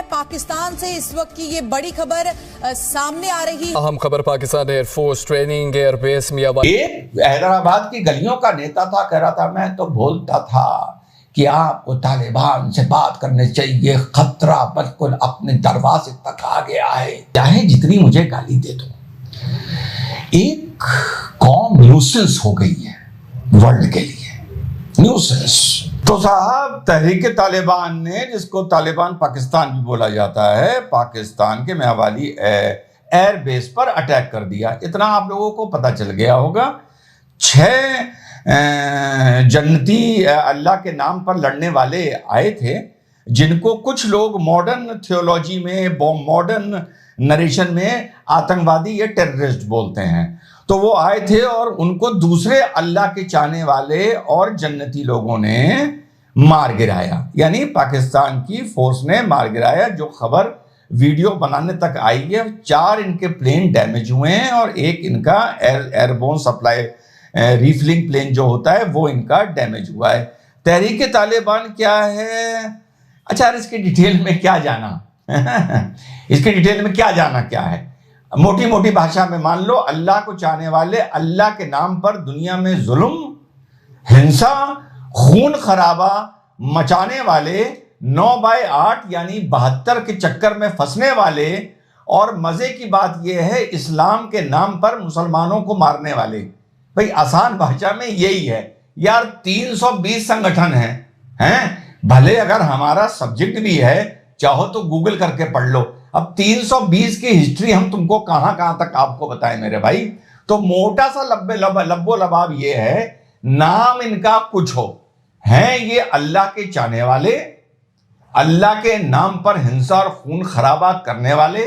पाकिस्तान से इस वक्त की ये बड़ी खबर सामने आ रही है। अहम खबर पाकिस्तान एयरफोर्स ट्रेनिंग एयरबेस मियां एक हैदराबाद की गलियों का नेता था, कह रहा था मैं तो बोलता था कि आपको तालिबान से बात करनी चाहिए, खतरा बिल्कुल अपने दरवाजे तक आ गया है, चाहे जितनी मुझे गाली दे दो। एक कौम न्यूसेंस हो गई है वर्ल्ड के लिए, न्यूसेंस। तो साहब तहरीक तालिबान ने, जिसको तालिबान पाकिस्तान भी बोला जाता है, पाकिस्तान के मेवाली एयर बेस पर अटैक कर दिया। इतना आप लोगों को पता चल गया होगा। 6 जन्नती अल्लाह के नाम पर लड़ने वाले आए थे, जिनको कुछ लोग मॉडर्न थियोलॉजी में, मॉडर्न नरेशन में आतंकवादी या टेररिस्ट बोलते हैं। तो वो आए थे और उनको दूसरे अल्लाह के चाहने वाले और जन्नती लोगों ने मार गिराया, यानी पाकिस्तान की फोर्स ने मार गिराया। जो खबर वीडियो बनाने तक आई है, 4 इनके प्लेन डैमेज हुए हैं और एक इनका एयरबोर्न सप्लाई रिफिलिंग प्लेन जो होता है वो इनका डैमेज हुआ है। तहरीक तालिबान क्या है? अच्छा, इसकी डिटेल में क्या जाना इसके डिटेल में क्या जाना क्या है? मोटी मोटी भाषा में मान लो, अल्लाह को चाहने वाले, अल्लाह के नाम पर दुनिया में जुल्म, हिंसा, खून खराबा मचाने वाले, 9/8 यानी 72 के चक्कर में फंसने वाले, और मजे की बात यह है इस्लाम के नाम पर मुसलमानों को मारने वाले। भाई आसान भाषा में यही है यार। 320 संगठन हैं, भले अगर हमारा सब्जेक्ट भी है, चाहो तो गूगल करके पढ़ लो। अब 320 की हिस्ट्री हम तुमको कहां तक आपको बताएं मेरे भाई। तो मोटा सा लब्बो लबाब ये है, नाम इनका कुछ हो, हैं ये अल्लाह के चाहने वाले, अल्लाह के नाम पर हिंसा और खून खराबा करने वाले,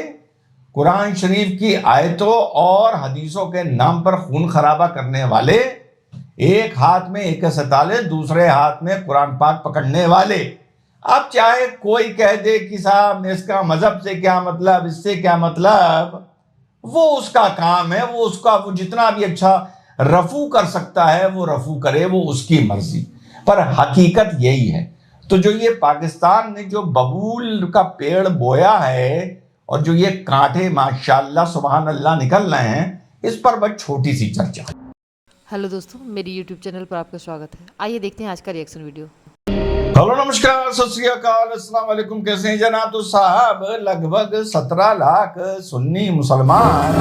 कुरान शरीफ की आयतों और हदीसों के नाम पर खून खराबा करने वाले, एक हाथ में AK-47 दूसरे हाथ में कुरान पाक पकड़ने वाले। अब चाहे कोई कह दे कि साहब इसका मजहब से क्या मतलब, इससे क्या मतलब, वो उसका काम है, वो जितना भी अच्छा रफू कर सकता है वो रफू करे, वो उसकी मर्जी। पर हकीकत यही है। तो जो ये पाकिस्तान ने जो बबूल का पेड़ बोया है और जो ये कांटे माशाल्लाह सुभान अल्लाह निकल रहे हैं, इस पर बस छोटी सी चर्चा। हेलो दोस्तों, मेरी यूट्यूब चैनल पर आपका स्वागत है। आइए देखते हैं आज का रिएक्शन वीडियो। हेलो नमस्कार, सत श्री अकाल, अस्सलाम वालेकुम। कैसे हैं जनाब? तो साहब लगभग 17 लाख सुन्नी मुसलमान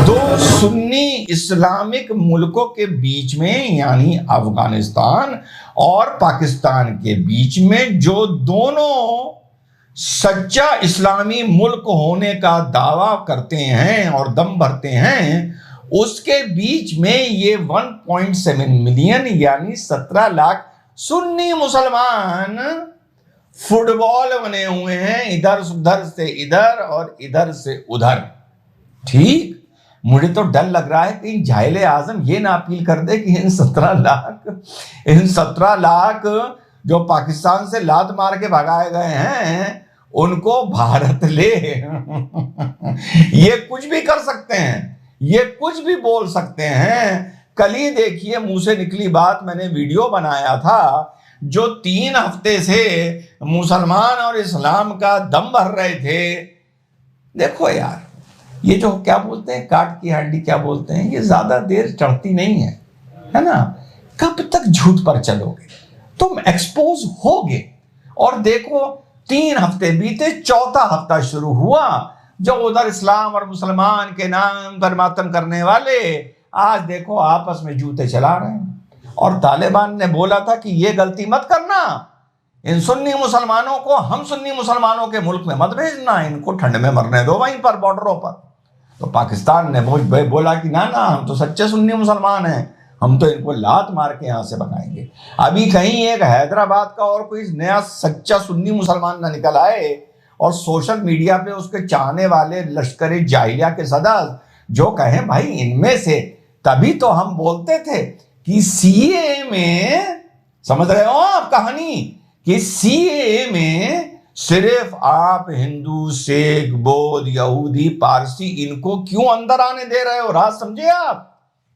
2 सुन्नी इस्लामिक मुल्कों के बीच में, यानी अफगानिस्तान और पाकिस्तान के बीच में, जो दोनों सच्चा इस्लामी मुल्क होने का दावा करते हैं और दम भरते हैं, उसके बीच में ये 1.7 मिलियन यानी 17 लाख सुन्नी मुसलमान फुटबॉल बने हुए हैं, इधर उधर से इधर और इधर से उधर। ठीक, मुझे तो डर लग रहा है कि जाहिले आजम ये ना अपील कर दे कि इन 17 लाख जो पाकिस्तान से लात मार के भगाए गए हैं उनको भारत ले ये कुछ भी कर सकते हैं, ये कुछ भी बोल सकते हैं। कल ही देखिए मुंह से निकली बात, मैंने वीडियो बनाया था, जो 3 हफ्ते से मुसलमान और इस्लाम का दम भर रहे थे। देखो यार, ये जो क्या बोलते हैं काट की हड्डी क्या बोलते हैं, ये ज्यादा देर चढ़ती नहीं है ना। कब तक झूठ पर चलोगे? तुम एक्सपोज होगे। और देखो 3 हफ्ते बीते, 4था हफ्ता शुरू हुआ, जो उधर इस्लाम और मुसलमान के नाम पर मातम करने वाले आज देखो आपस में जूते चला रहे हैं। और तालिबान ने बोला था कि ये गलती मत करना, इन सुन्नी मुसलमानों को हम सुन्नी मुसलमानों के मुल्क में मत भेजना, इनको ठंड में मरने दो वहीं पर बॉर्डरों पर। तो पाकिस्तान ने बोला कि ना हम तो सच्चे सुन्नी मुसलमान हैं, हम तो इनको लात मार के यहां से भगाएंगे। अभी कहीं एक हैदराबाद का और कोई नया सच्चा सुन्नी मुसलमान ना निकल आए और सोशल मीडिया पे उसके चाहने वाले लश्कर जाहिलिया के सदस्य जो कहें भाई इनमें से, तभी तो हम बोलते थे कि सीएए में, समझ रहे हो आप कहानी, कि सीएए में सिर्फ आप हिंदू, सिख, बौद्ध, यहूदी, पारसी इनको क्यों अंदर आने दे रहे हो? राज समझे आप?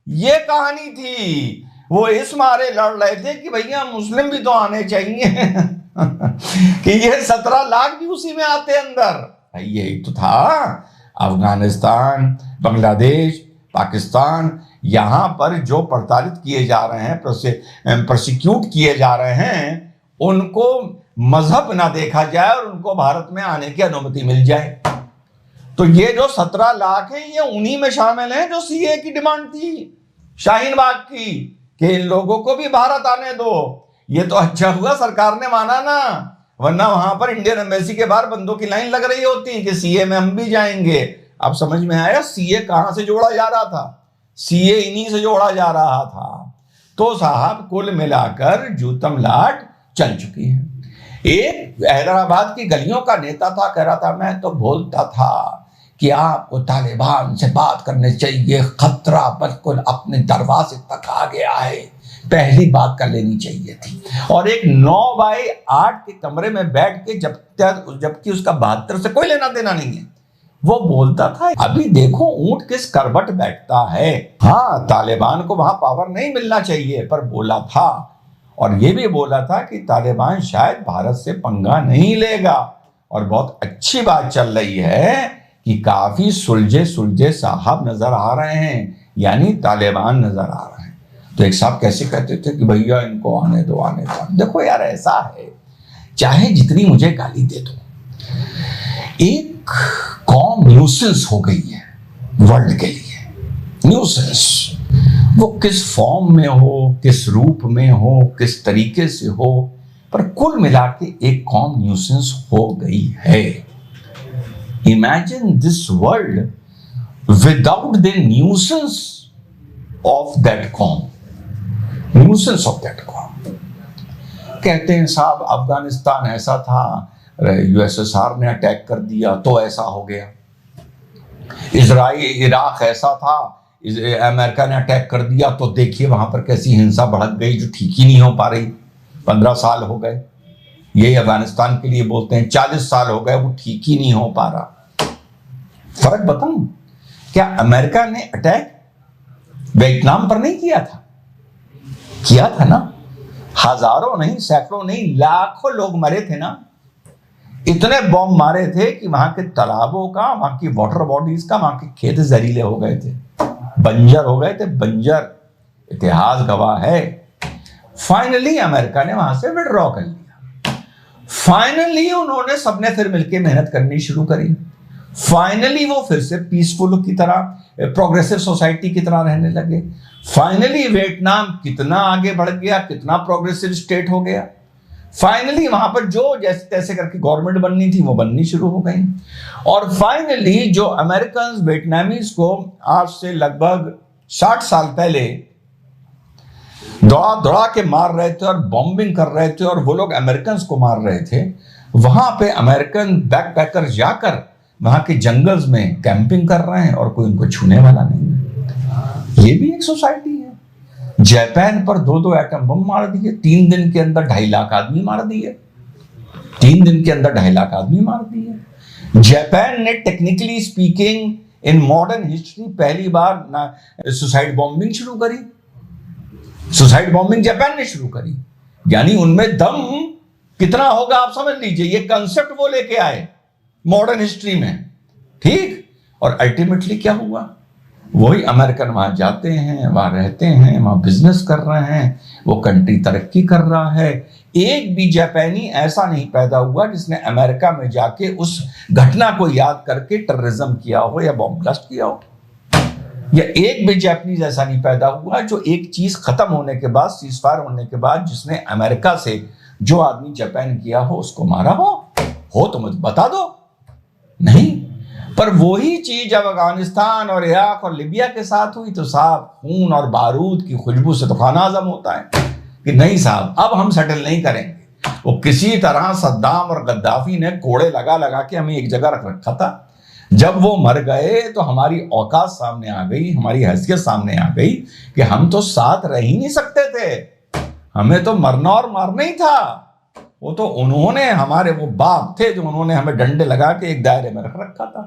ये कहानी थी। वो इस मारे लड़ रहे थे कि भैया मुस्लिम भी तो आने चाहिए कि ये 17 लाख भी उसी में आते अंदर। यही तो था। अफगानिस्तान, बांग्लादेश, पाकिस्तान, यहां पर जो प्रताड़ित किए जा रहे हैं, प्रोसिक्यूट किए जा रहे हैं, उनको मजहब ना देखा जाए और उनको भारत में आने की अनुमति मिल जाए। तो ये जो 17 लाख है, ये उन्हीं में शामिल हैं जो सीए की डिमांड थी शाहीन बाग की, कि इन लोगों को भी भारत आने दो। ये तो अच्छा हुआ सरकार ने माना ना, वरना वहां पर इंडियन एम्बेसी के बाहर बंदों की लाइन लग रही होती कि सीए में हम भी जाएंगे। अब समझ में आया सीए कहां से जोड़ा जा रहा था। सीए इन्हीं से जोड़ा जा रहा था। तो साहब कुल मिलाकर जूतम लाट चल चुकी है। एक हैदराबाद की गलियों का नेता था, कह रहा था मैं तो बोलता था कि आपको तालिबान से बात करनी चाहिए, खतरा बिल्कुल अपने दरवाजे तक आ गया है, पहली बात कर लेनी चाहिए थी। और एक 9x8 के कमरे में बैठ के जबकि उसका 72 से कोई लेना देना नहीं है, वो बोलता था अभी देखो ऊंट किस करवट बैठता है। हाँ, तालिबान को वहां पावर नहीं मिलना चाहिए, पर बोला था। और ये भी बोला था कि तालिबान शायद भारत से पंगा नहीं लेगा। और बहुत अच्छी बात चल रही है कि काफी सुलझे सुलझे साहब नजर आ रहे हैं, यानी तालिबान नजर आ रहे हैं। तो एक साहब कैसे कहते थे कि भैया इनको आने दो आने दो। देखो यार, ऐसा है, चाहे जितनी मुझे गाली दे दो, एक कौम न्यूसेंस हो गई है वर्ल्ड के लिए। न्यूसेंस, वो किस फॉर्म में हो, किस रूप में हो, किस तरीके से हो, पर कुल मिला के एक कौम न्यूसेंस हो गई है। Imagine this world without the nuisance of that qawm. Nuisance of that qawm. कहते हैं साहब अफगानिस्तान ऐसा था, यूएसएसआर ने अटैक कर दिया तो ऐसा हो गया। इजराइल इराक ऐसा था, अमेरिका ने अटैक कर दिया तो देखिए वहां पर कैसी हिंसा भड़क गई जो ठीक ही नहीं हो पा रही। 15 साल हो गए, ये अफगानिस्तान के लिए बोलते हैं, 40 साल हो गए, वो ठीक ही नहीं हो पा रहा। फर्क बताऊं, क्या अमेरिका ने अटैक वियतनाम पर नहीं किया था? किया था ना। हजारों नहीं, सैकड़ों नहीं, लाखों लोग मरे थे ना। इतने बॉम्ब मारे थे कि वहां के तालाबों का, वहां की वाटर बॉडीज का, वहां के खेत जहरीले हो गए थे, बंजर हो गए थे, बंजर। इतिहास गवाह है। फाइनली अमेरिका ने वहां से विड्रॉ कर लिया। फाइनली उन्होंने सबने फिर मिलकर मेहनत करनी शुरू करी। फाइनली वो फिर से पीसफुल की तरह, प्रोग्रेसिव सोसाइटी की तरह रहने लगे। फाइनली वियतनाम कितना आगे बढ़ गया, कितना प्रोग्रेसिव स्टेट हो गया। फाइनली वहां पर जो जैसे तैसे करके गवर्नमेंट बननी थी वो बननी शुरू हो गई। और फाइनली जो अमेरिकन वियतनामीज को आज से लगभग 60 साल पहले दौड़ा दौड़ा के मार रहे थे और बॉम्बिंग कर रहे थे और वो लोग अमेरिकन को मार रहे थे, वहां पे अमेरिकन बैकपैकर जाकर वहां के जंगल्स में कैंपिंग कर रहे हैं और कोई उनको छूने वाला नहीं है। ये भी एक सोसाइटी है। जापान पर 2-2 एटम बम मार दिए, 3 दिन के अंदर 2.5 लाख आदमी मार दिए। 3 दिन के अंदर 2.5 लाख आदमी मार दिए। जापान ने technically speaking in modern history पहली बार सुसाइड बॉम्बिंग शुरू करी। सुसाइड बॉम्बिंग जापान ने शुरू करी, यानी उनमें दम कितना होगा आप समझ लीजिए। ये कंसेप्ट वो लेके आए मॉडर्न हिस्ट्री में, ठीक। और अल्टीमेटली क्या हुआ, वही अमेरिकन वहां जाते हैं, वहां रहते हैं, वहां बिजनेस कर रहे हैं, वो कंट्री तरक्की कर रहा है। एक भी जापानी ऐसा नहीं पैदा हुआ जिसने अमेरिका में जाके उस घटना को याद करके टेररिज्म किया हो या बॉम्ब ब्लास्ट किया हो। या एक भी जापानीज ऐसा नहीं पैदा हुआ जो एक चीज खत्म होने के बाद, सीजफायर होने के बाद, जिसने अमेरिका से जो आदमी जापान किया हो उसको मारा हो तो मुझे बता दो। नहीं, पर वही चीज अब अफगानिस्तान और इराक और लीबिया के साथ हुई तो साहब खून और बारूद की खुशबू से तो खाना हजम होता है कि नहीं साहब अब हम सेटल नहीं करेंगे। वो किसी तरह सद्दाम और गद्दाफी ने कोड़े लगा लगा के हमें एक जगह रख रखा था। जब वो मर गए तो हमारी औकात सामने आ गई, हमारी हैसियत सामने आ गई कि हम तो साथ रह ही नहीं सकते थे, हमें तो मरना और मारना ही था। वो तो उन्होंने, हमारे वो बाप थे जो उन्होंने हमें डंडे लगा के एक दायरे में रख रखा था।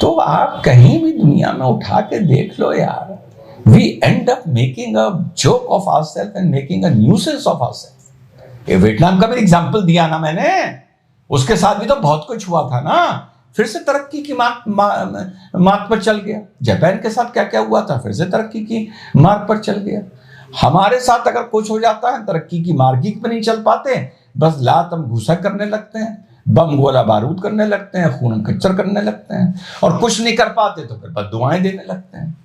तो आप कहीं भी दुनिया में उठा के देख लो यार, we end up making a joke of ourselves and making a nuisance of ourselves. ये वियतनाम का भी एग्जाम्पल दिया ना मैंने, उसके साथ भी तो बहुत कुछ हुआ था ना, फिर से तरक्की की मार्ग पर चल गया। जापान के साथ क्या क्या हुआ था, फिर से तरक्की की मार्ग पर चल गया। हमारे साथ अगर कुछ हो जाता है, तरक्की की मार्ग पर नहीं चल पाते, बस लात हम घूसा करने लगते हैं, बम गोला बारूद करने लगते हैं, खून कच्चर करने लगते हैं, और कुछ नहीं कर पाते तो फिर बस दुआएं देने लगते हैं।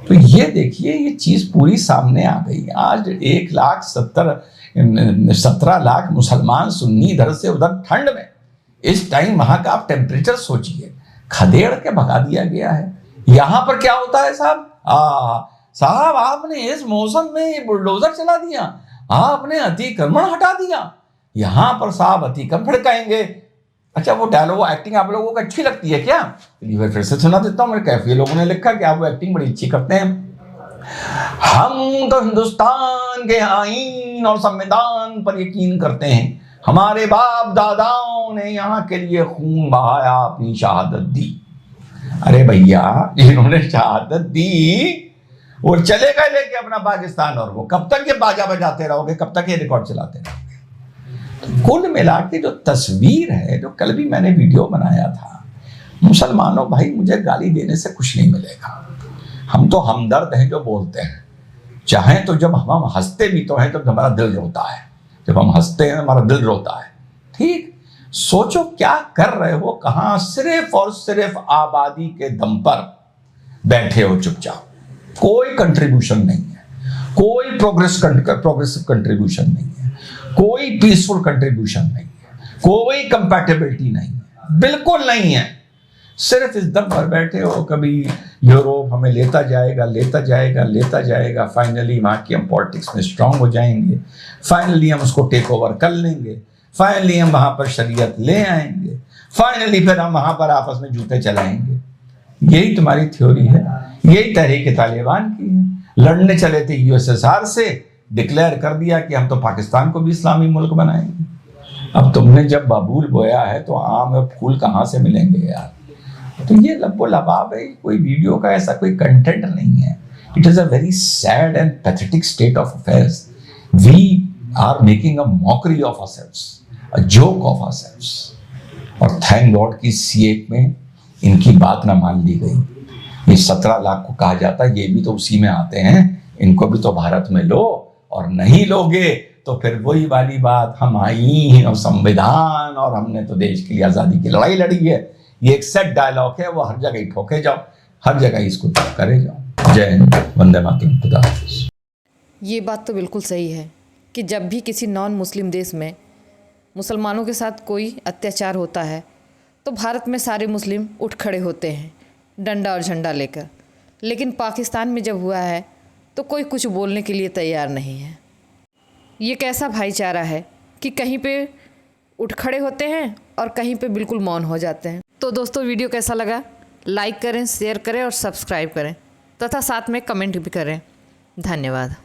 तो ये देखिए, ये चीज पूरी सामने आ गई। आज 1,17 लाख मुसलमान सुन्नी इधर से उधर ठंड में, इस टाइम वहां का आप टेम्परेचर सोचिए, खदेड़ के भगा दिया गया है। यहां पर क्या होता है साहब, आपने इस मौसम में बुलडोजर चला दिया, आपने अतिक्रमण हटा दिया, यहां पर साहब अतिक्रमण भड़काएंगे। अच्छा, वो डायलॉग एक्टिंग आप लोगों को अच्छी लगती है क्या? फिर से सुना देता हूं। मेरे कैफे लोगों ने लिखा कि आप वो एक्टिंग बड़ी अच्छी करते हैं। हम तो हिंदुस्तान के आईन और संविधान पर यकीन करते हैं, हमारे बाप दादाओं ने यहाँ के लिए खून बहाया, अपनी शहादत दी। अरे भैया, जिन्होंने शहादत दी वो चले गए लेके अपना पाकिस्तान, और वो कब तक ये बाजा बजाते रहोगे, कब तक ये रिकॉर्ड चलाते रहोगे? कुल मिला के जो तस्वीर है, जो कल भी मैंने वीडियो बनाया था, मुसलमानों भाई मुझे गाली देने से कुछ नहीं मिलेगा। हम तो हमदर्द हैं जो बोलते हैं, चाहे तो जब हम हंसते भी तो हैं, तो हमारा दिल रोता है, जब हम हंसते हैं हमारा दिल रोता है। ठीक, सोचो क्या कर रहे हो, कहां सिर्फ और सिर्फ आबादी के दम पर बैठे हो चुपचाप, कोई कंट्रीब्यूशन नहीं है, कोई प्रोग्रेसिव कंट्रीब्यूशन नहीं है, कोई पीसफुल कंट्रीब्यूशन नहीं है, कोई कंपैटिबिलिटी नहीं है, बिल्कुल नहीं है। सिर्फ इस दम पर बैठे हो, कभी यूरोप हमें लेता जाएगा लेता जाएगा लेता जाएगा, फाइनली वहाँ की हम पॉलिटिक्स में स्ट्रांग हो जाएंगे, फाइनली हम उसको टेक ओवर कर लेंगे, फाइनली हम वहाँ पर शरीयत ले आएंगे, फाइनली फिर हम वहाँ पर आपस में जूते चलाएंगे। यही तुम्हारी थ्योरी है, यही तहरीक तालिबान की है। लड़ने चले थे यूएसएसआर से, डिक्लेयर कर दिया कि हम तो पाकिस्तान को भी इस्लामी मुल्क बनाएंगे। अब तुमने जब बबूल बोया है तो आम और फूल कहाँ से मिलेंगे यार? तो ये लब्बो लबाब है, कोई वीडियो का ऐसा कोई कंटेंट नहीं है। It is a very sad and pathetic state of affairs. We are making a mockery of ourselves, a joke of ourselves. और थैंक गॉड की सीए में इनकी बात ना मान ली गई। ये 17 लाख को कहा जाता है, ये भी तो उसी में आते हैं, इनको भी तो भारत में लो, और नहीं लोगे तो फिर वही वाली बात, हम आई और संविधान और हमने तो देश के लिए आजादी की लड़ाई लड़ी है। ये एक सेट डायलॉग है, वो हर जगह ही ठोके जाओ, हर जगह इसको करे जाओ। जय हिंद, वंदे मातरम, खुदा हाफिज़। ये बात तो बिल्कुल सही है कि जब भी किसी नॉन मुस्लिम देश में मुसलमानों के साथ कोई अत्याचार होता है तो भारत में सारे मुस्लिम उठ खड़े होते हैं डंडा और झंडा लेकर, लेकिन पाकिस्तान में जब हुआ है तो कोई कुछ बोलने के लिए तैयार नहीं है। ये कैसा भाईचारा है कि कहीं पे उठ खड़े होते हैं और कहीं पे बिल्कुल मौन हो जाते हैं। तो दोस्तों, वीडियो कैसा लगा लाइक करें, शेयर करें और सब्सक्राइब करें तथा साथ में कमेंट भी करें। धन्यवाद।